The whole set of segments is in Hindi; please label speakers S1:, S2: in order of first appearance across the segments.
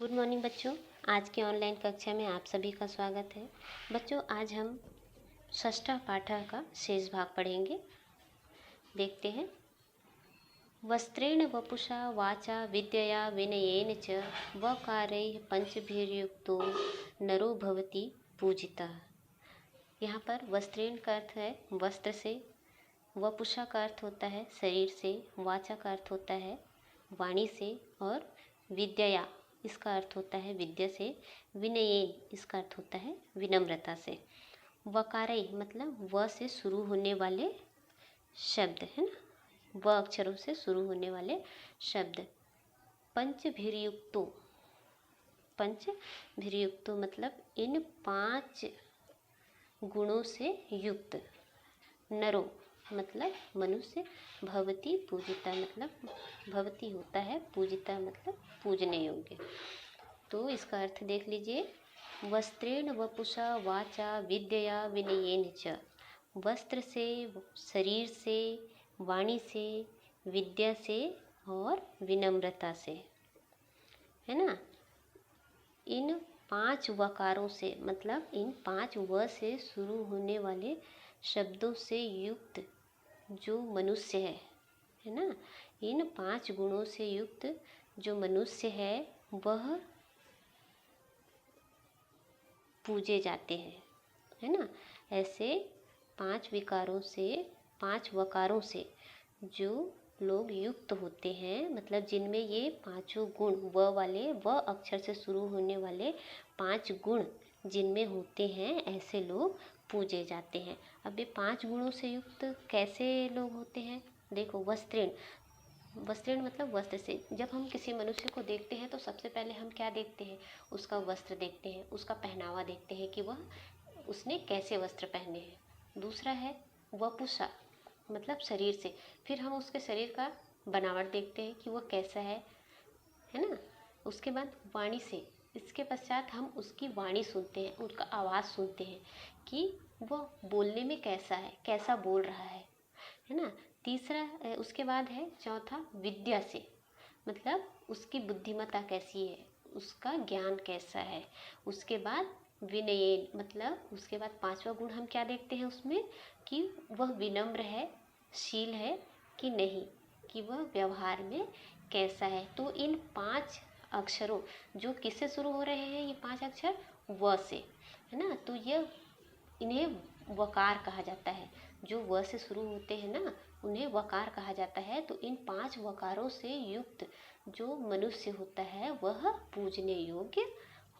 S1: गुड मॉर्निंग बच्चों। आज के ऑनलाइन कक्षा में आप सभी का स्वागत है। बच्चों, आज हम षष्ठा पाठा का शेष भाग पढ़ेंगे। देखते हैं। वस्त्रेण वपुषा वाचा विद्यया विनयेन च वकारैः पंचभिर्युक्तो नरो भवति पूजितः। यहाँ पर वस्त्रेण का अर्थ है वस्त्र से, वपुषा का अर्थ होता है शरीर से, वाचा का अर्थ होता है वाणी से, और विद्यया इसका अर्थ होता है विद्या से, विनयेन इसका अर्थ होता है विनम्रता से। वकारई मतलब व से शुरू होने वाले शब्द है ना, व अक्षरों से शुरू होने वाले शब्द। पंचभिर्युक्तो, पंचभिर्युक्तो मतलब इन 5 गुणों से युक्त। नरो मतलब मनुष्य, भवती पूजिता मतलब भवती होता है, पूजिता मतलब पूजने योग्य। तो इसका अर्थ देख लीजिए। वस्त्रेण वपुषा वाचा विद्यया विनयेन च, वस्त्र से, शरीर से, वाणी से, विद्या से और विनम्रता से, है ना। इन 5 वकारों से मतलब इन 5 व से शुरू होने वाले शब्दों से युक्त जो मनुष्य है ना, इन 5 गुणों से युक्त जो मनुष्य है वह पूजे जाते हैं, है ना। ऐसे 5 विकारों से, 5 वकारों से जो लोग युक्त होते हैं, मतलब जिनमें ये 5 गुण व वाले, व अक्षर से शुरू होने वाले 5 गुण जिनमें होते हैं, ऐसे लोग पूजे जाते हैं। अब ये 5 गुणों से युक्त कैसे लोग होते हैं? देखो, वस्त्रेण, वस्त्रेण मतलब वस्त्र से। जब हम किसी मनुष्य को देखते हैं तो सबसे पहले हम क्या देखते हैं? उसका वस्त्र देखते हैं, उसका पहनावा देखते हैं कि वह उसने कैसे वस्त्र पहने हैं। दूसरा है वपुषा मतलब शरीर से, फिर हम उसके शरीर का बनावट देखते हैं कि वह कैसा है ना। उसके बाद वाणी से, इसके पश्चात हम उसकी वाणी सुनते हैं, उनका आवाज़ सुनते हैं कि वह बोलने में कैसा है, कैसा बोल रहा है ना। तीसरा उसके बाद है चौथा विद्या से, मतलब उसकी बुद्धिमत्ता कैसी है, उसका ज्ञान कैसा है। उसके बाद विनयेन मतलब उसके बाद 5वां गुण हम क्या देखते हैं उसमें कि वह विनम्र है, शील है कि नहीं, कि वह व्यवहार में कैसा है। तो इन 5 अक्षरों जो किससे शुरू हो रहे हैं, ये 5 अक्षर व से, है ना। तो यह इन्हें वकार कहा जाता है। जो व से शुरू होते हैं ना, उन्हें वकार कहा जाता है। तो इन 5 वकारों से युक्त जो मनुष्य होता है वह पूजने योग्य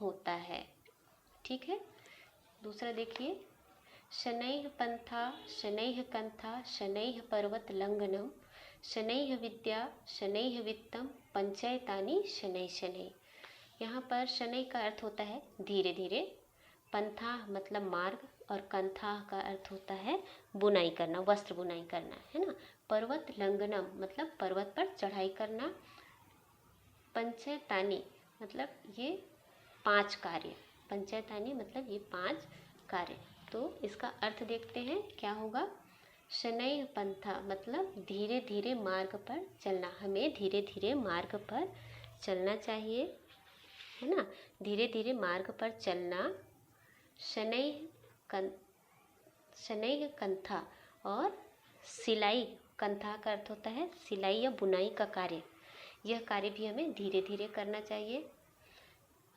S1: होता है। ठीक है। दूसरा देखिए, शनैः पंथा शनैः कंथा शनैः पर्वत लंघनम शनैः विद्या शनैः वित्तम पंचैतानि शनैः शनैः। यहाँ पर शनैः का अर्थ होता है धीरे धीरे, पंथा मतलब मार्ग, और कंथा का अर्थ होता है बुनाई करना, वस्त्र बुनाई करना, है ना। पर्वत लंघनम मतलब पर्वत पर चढ़ाई करना। पंचैतानि मतलब ये 5 कार्य, पंचैतानि मतलब ये 5 कार्य। तो इसका अर्थ देखते हैं क्या होगा। शनैः पंथा मतलब धीरे धीरे मार्ग पर चलना, हमें धीरे धीरे मार्ग पर चलना चाहिए, है ना। धीरे धीरे मार्ग पर चलना। शनैः कंथा और सिलाई, कंथा का अर्थ होता है सिलाई या बुनाई का कार्य, यह कार्य भी हमें धीरे धीरे करना चाहिए।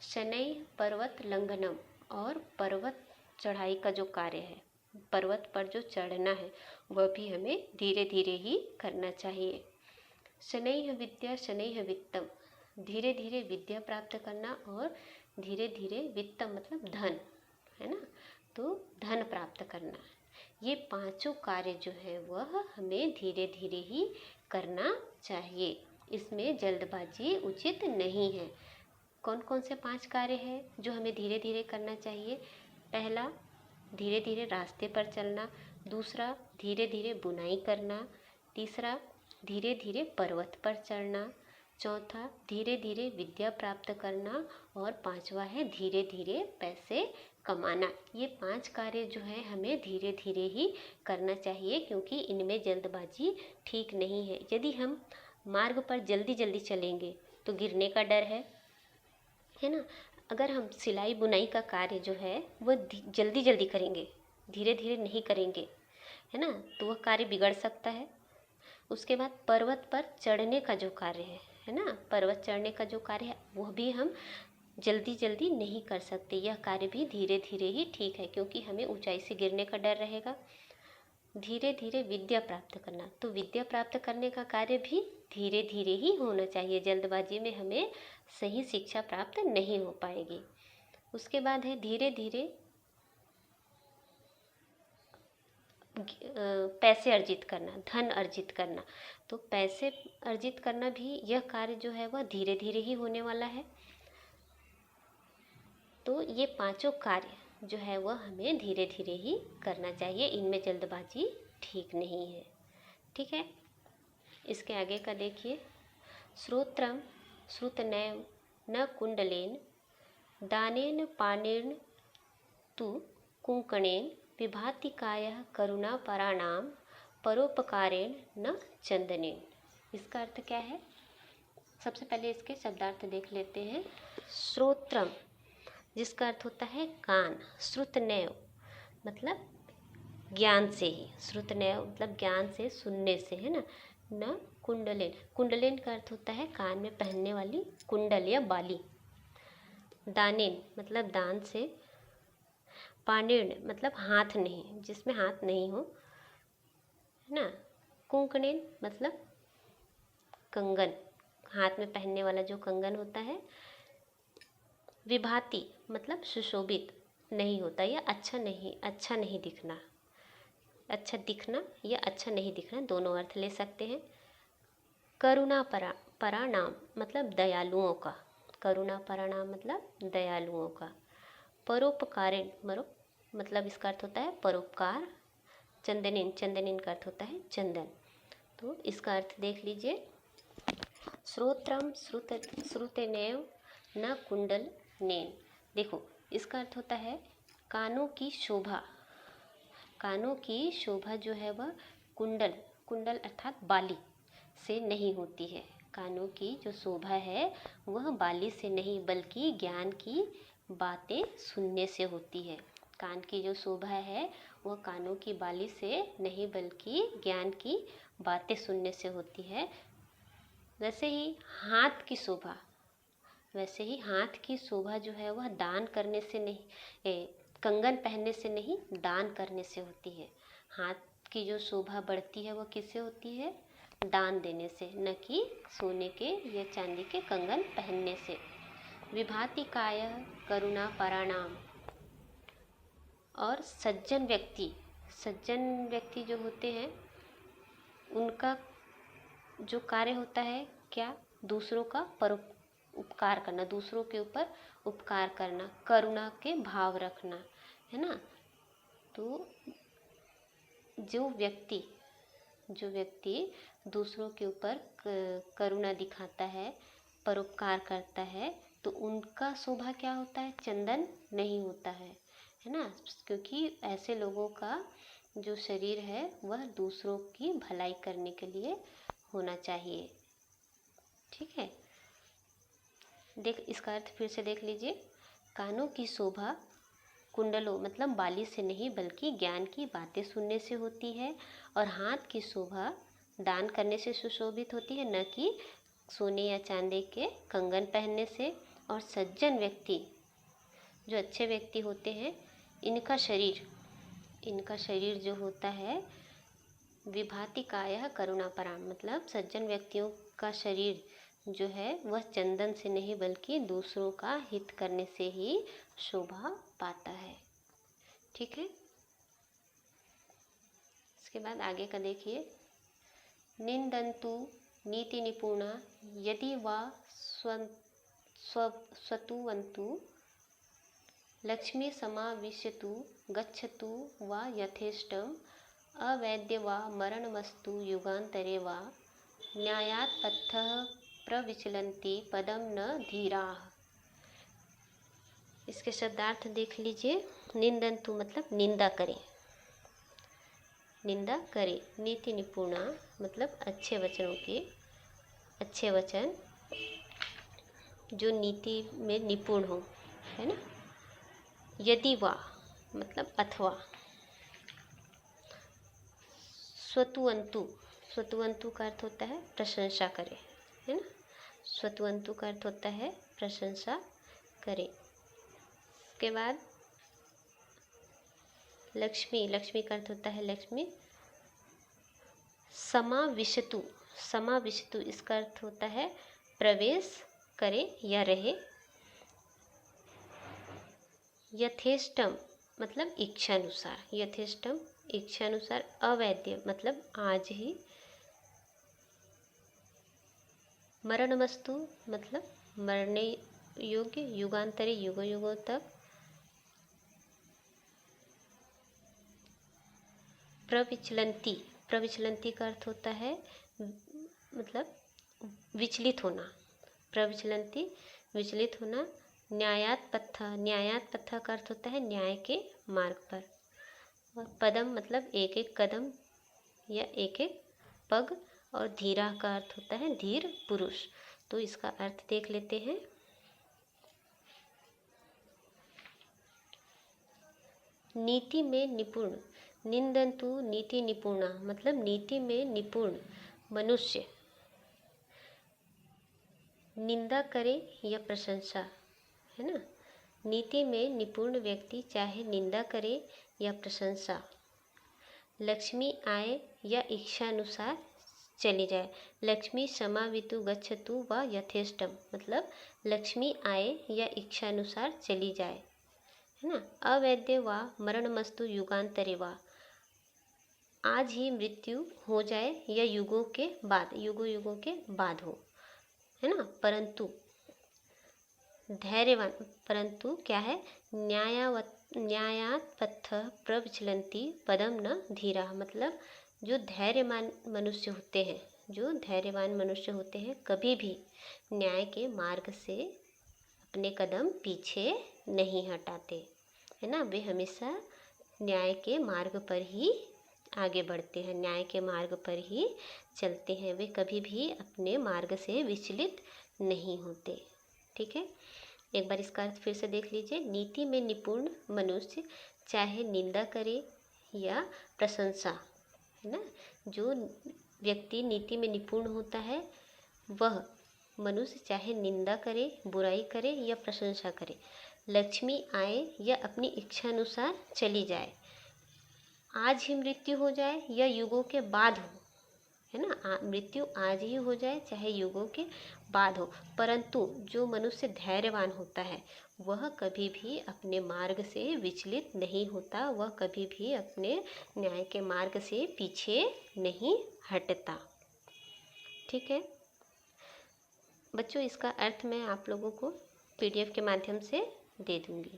S1: शनैः पर्वत लंघनम और पर्वत चढ़ाई का जो कार्य है, पर्वत पर जो चढ़ना है वह भी हमें धीरे धीरे ही करना चाहिए। शनैः विद्या शनैः वित्तम, धीरे धीरे विद्या प्राप्त करना, और धीरे धीरे वित्तम मतलब धन, है ना। तो धन प्राप्त करना, ये 5 कार्य जो है वह हमें धीरे धीरे ही करना चाहिए। इसमें जल्दबाजी उचित नहीं है। कौन कौन से 5 कार्य हैं जो हमें धीरे धीरे करना चाहिए? पहला, धीरे धीरे रास्ते पर चलना। दूसरा, धीरे धीरे बुनाई करना। तीसरा, धीरे धीरे पर्वत पर चढ़ना। चौथा, धीरे धीरे विद्या प्राप्त करना। और 5वां है धीरे धीरे पैसे कमाना। ये 5 कार्य जो है हमें धीरे धीरे ही करना चाहिए, क्योंकि इनमें जल्दबाजी ठीक नहीं है। यदि हम मार्ग पर जल्दी जल्दी चलेंगे तो गिरने का डर है, है ना। अगर हम सिलाई बुनाई का कार्य जो है वो जल्दी जल्दी करेंगे, धीरे धीरे नहीं करेंगे, है ना, तो वह कार्य बिगड़ सकता है। उसके बाद पर्वत पर चढ़ने का जो कार्य है ना, पर्वत चढ़ने का जो कार्य है वह भी हम जल्दी जल्दी नहीं कर सकते। यह कार्य भी धीरे धीरे ही ठीक है, क्योंकि हमें ऊंचाई से गिरने का डर रहेगा। धीरे धीरे विद्या प्राप्त करना, तो विद्या प्राप्त करने का कार्य भी धीरे धीरे ही होना चाहिए। जल्दबाजी में हमें सही शिक्षा प्राप्त नहीं हो पाएगी। उसके बाद है धीरे धीरे पैसे अर्जित करना, धन अर्जित करना। तो पैसे अर्जित करना भी, यह कार्य जो है वह धीरे धीरे ही होने वाला है। तो ये पांचों कार्य जो है वह हमें धीरे धीरे ही करना चाहिए, इनमें जल्दबाजी ठीक नहीं है। ठीक है, इसके आगे का देखिए। श्रोत्रम श्रुतनैव न कुंडलेन दानेन पानेन तु कुंकणेन विभाति कायः करुणापराणाम परोपकारेण न चंदनेन। इसका अर्थ क्या है? सबसे पहले इसके शब्दार्थ देख लेते हैं। श्रोत्रम, जिसका अर्थ होता है कान। श्रुतनैव मतलब ज्ञान से ही, श्रुतनैव मतलब ज्ञान से, सुनने से, है ना। न कुंडलेन, कुंडलेन का अर्थ होता है कान में पहनने वाली कुंडल या बाली। दानेन मतलब दान से। पानेण मतलब हाथ नहीं, जिसमें हाथ नहीं हो, है ना। कुंकणेन मतलब कंगन, हाथ में पहनने वाला जो कंगन होता है। विभाति मतलब सुशोभित नहीं होता या अच्छा नहीं दिखना। अच्छा दिखना या अच्छा नहीं दिखना, दोनों अर्थ ले सकते हैं। करुणा पराणाम मतलब दयालुओं का। करुणा पराणाम मतलब दयालुओं का। परोपकारेण मतलब इसका अर्थ होता है परोपकार। चंदनेन, चंदनेन का अर्थ होता है चंदन। तो इसका अर्थ देख लीजिए। श्रोत्रम श्रुतनेव न कुंडल नेन। देखो, इसका अर्थ होता है कानों की शोभा। कानों की शोभा जो है वह कुंडल अर्थात बाली से नहीं होती है। कानों की जो शोभा है वह बाली से नहीं, बल्कि ज्ञान की बातें सुनने से होती है। कान की जो शोभा है वह कानों की बाली से नहीं, बल्कि ज्ञान की बातें सुनने से होती है। वैसे ही हाथ की शोभा जो है वह दान करने से नहीं, कंगन पहनने से नहीं, दान करने से होती है। हाथ की जो शोभा बढ़ती है वह किससे होती है? दान देने से, न कि सोने के या चांदी के कंगन पहनने से। विभाति कायः करुणा पराणाम। और सज्जन व्यक्ति जो होते हैं उनका जो कार्य होता है क्या? दूसरों का उपकार करना, दूसरों के ऊपर उपकार करना, करुणा के भाव रखना, है ना। तो जो व्यक्ति दूसरों के ऊपर करुणा दिखाता है, परोपकार करता है, तो उनका शोभा क्या होता है? चंदन नहीं होता है ना। क्योंकि ऐसे लोगों का जो शरीर है वह दूसरों की भलाई करने के लिए होना चाहिए। ठीक है, इसका अर्थ फिर से देख लीजिए। कानों की शोभा कुंडलों मतलब बाली से नहीं, बल्कि ज्ञान की बातें सुनने से होती है। और हाथ की शोभा दान करने से सुशोभित होती है, न कि सोने या चांदी के कंगन पहनने से। और सज्जन व्यक्ति, जो अच्छे व्यक्ति होते हैं, इनका शरीर जो होता है विभाति कायः करुणापराम मतलब सज्जन व्यक्तियों का शरीर जो है वह चंदन से नहीं, बल्कि दूसरों का हित करने से ही शोभा पाता है। ठीक है, इसके बाद आगे का देखिए। निंदन्तु नीति निपुणा यदि वा स्वतुवन्तु लक्ष्मी समाविशतु गच्छतु वा यथेष्टम अवैद्य वा मरणमस्तु युगान्तरे वा न्यायात् पथः प्रविचलन्ति पदम न धीराः। इसके शब्दार्थ देख लीजिए। निंदन्तु मतलब निंदा करे, नीति निपुणा मतलब अच्छे वचन जो नीति में निपुण हो, है ना। यदि वा मतलब अथवा। स्वतुअंतु, स्वतुअंतु का अर्थ होता है प्रशंसा करे, है ना। स्वतुअंतु का अर्थ होता है प्रशंसा करे। उसके बाद लक्ष्मी, लक्ष्मी का अर्थ होता है लक्ष्मी। समाविशतु, समाविशतु इसका अर्थ होता है प्रवेश करे या रहे। यथेष्टम मतलब इच्छानुसार, यथेष्टम इच्छानुसार। अवैद्य मतलब आज ही। मरणमस्तु मतलब मरने योग्य, युगांतरे युगों युगों तक। प्रविचलंती, प्रविचलंती का अर्थ होता है मतलब विचलित होना। प्रविचलंती विचलित होना। न्यायात पथ, न्यायात पथ का अर्थ होता है न्याय के मार्ग पर। और पदम मतलब एक एक कदम या एक एक पग। और धीरा का अर्थ होता है धीर पुरुष। तो इसका अर्थ देख लेते हैं। नीति में निपुण, निंदन्तु नीति निपुणा मतलब नीति में निपुण मनुष्य निंदा करे या प्रशंसा, है ना। नीति में निपुण व्यक्ति चाहे निंदा करे या प्रशंसा, लक्ष्मी आए या इच्छानुसार चली जाए। लक्ष्मी समावितु गच्छतु व यथेष्टम मतलब लक्ष्मी आए या इच्छानुसार चली जाए, है ना। अवैद्य व मरणमस्तु युगांतरे वा आज ही मृत्यु हो जाए या युगों के बाद, युगों युगों के बाद हो, है ना। परंतु धैर्यवान, परंतु क्या है, न्यायात पथ प्रविचलंती पदम न धीरा मतलब जो धैर्यवान मनुष्य होते हैं, जो धैर्यवान मनुष्य होते हैं कभी भी न्याय के मार्ग से अपने कदम पीछे नहीं हटाते, है ना। वे हमेशा न्याय के मार्ग पर ही आगे बढ़ते हैं, न्याय के मार्ग पर ही चलते हैं। वे कभी भी अपने मार्ग से विचलित नहीं होते। ठीक है, एक बार इसका अर्थ फिर से देख लीजिए। नीति में निपुण मनुष्य चाहे निंदा करे या प्रशंसा, है ना। जो व्यक्ति नीति में निपुण होता है वह मनुष्य चाहे निंदा करे, बुराई करे या प्रशंसा करे, लक्ष्मी आए या अपनी इच्छा अनुसार चली जाए, आज ही मृत्यु हो जाए या युगों के बाद हो, है ना। मृत्यु आज ही हो जाए चाहे युगों के बाद हो, परंतु जो मनुष्य धैर्यवान होता है वह कभी भी अपने मार्ग से विचलित नहीं होता, वह कभी भी अपने न्याय के मार्ग से पीछे नहीं हटता। ठीक है बच्चों, इसका अर्थ मैं आप लोगों को PDF के माध्यम से दे दूँगी।